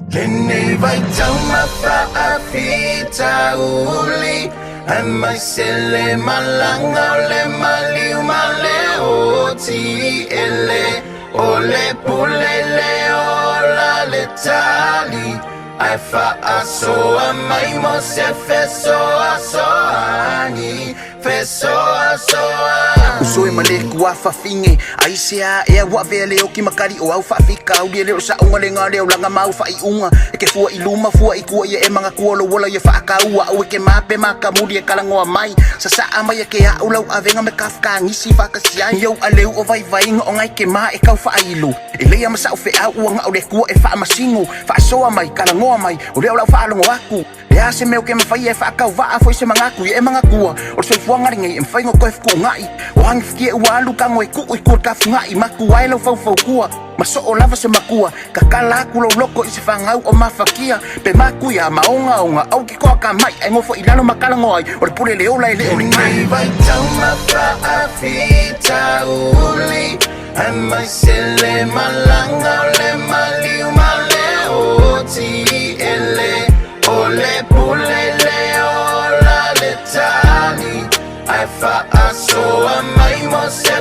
Kini vai tama pa afita uli Ai mai sele malanga le maliu maleo ti ele Ole pulele ola le tali Ai faasoa mai mo se fesoasoani Fesoasoani Usoe male kua fafinge ai sea e wa vele o ki makari o au fafika u le sa unga le ngale o langa mau fa I unga e ke fua iluma fua I kua ye e manga kuolo wala ye fa ka ua o ke mape makamuri e kalangoa mai sa sa ama ye ke a ulau avenga me kafka ngisi fa ka sia yo aleu o vai vai o ngai ke ma e kau fa ilu e le ama sa o fe a uanga o le kua e fa masingo fa soa mai kalangoa mai o le ulau fa longo aku ya se meu ke me fai e fa ka va foi se manga ku e manga kua o se fuanga ringa e fai ngo ko fu ngai o hang fie wa lu ka ngoi ku ko ka ngai maku ai lo fau fau kua maso o lava se makua ka kala ku lo loko I se fangau o mafakia pe maku ya maonga onga au ki ko ka mai ai ngo fo ilalo makala ngoi o le pule le ola le o Kini vai tama pa afita uli Ai mai sele malanga le maliu maleo ti ele Ole pulele ola le tali Ai faasoa mai mo se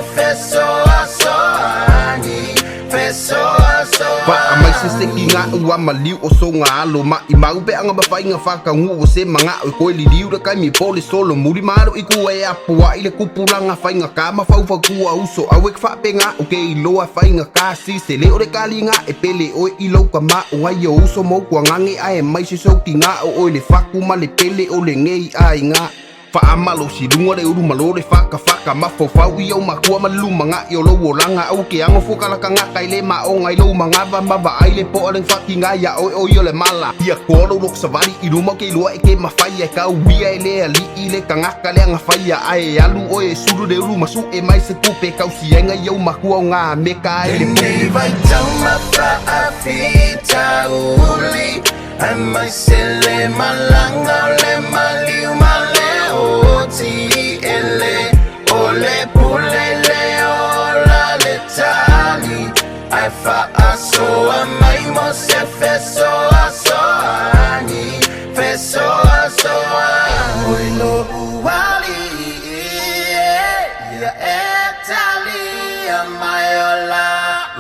fesoasoani Fesoasoani Fa mai se seki nga ua maliu o so nga alo ma I mau pe anga mawhai nga whakangu o se mga o koe li liu da kai mi pole solo muri maro I kua e apua I le kupulanga whai nga ka ma whau kua uso au e kwhape nga o ke I loa whai nga ka si se le o re kali nga e pele o I lau ka ma o ngai o uso mo kua ngange ai e mai se soki nga o le whaku ma le pele o le ngei ai nga Fa amalo si lunga de uru malore faka ma fofau I au makua malu manga I o lau o langa au ke ango fukalaka nga kai le maonga I lau manga va ai le po aleng faki nga ya o le mala Ia kolo rok savari I ruma ke lua e ke mawhai e kau wia e le ali I le kangaka le anga whai ai e alu o e suru de uru masu e mai se kupe kau sienga I au makua o ngā meka e le Kini vai tama pa afita uli Ai mai sele malanga le maliu maleo ti ele Ole pulele ola le tali Ai faasoa mai mo se fesoasoani Fesoasoani Oi lo uali ia etali mai ola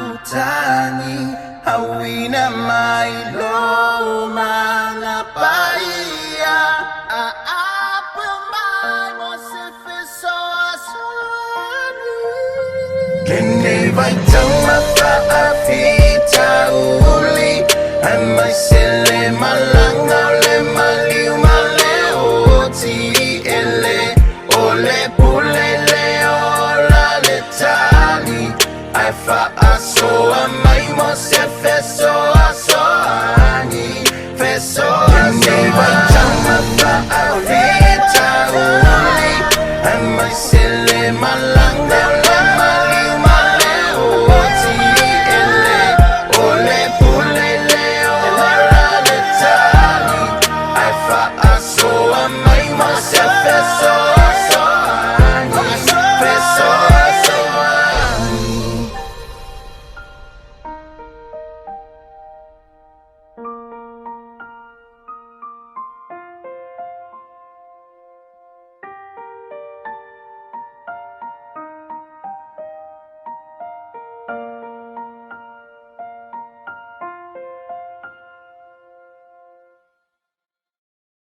utani Hawina mai lo mana paia Apa mai mo se fesoasoani Kini vai tama pa afita uli Ai mai sele malanga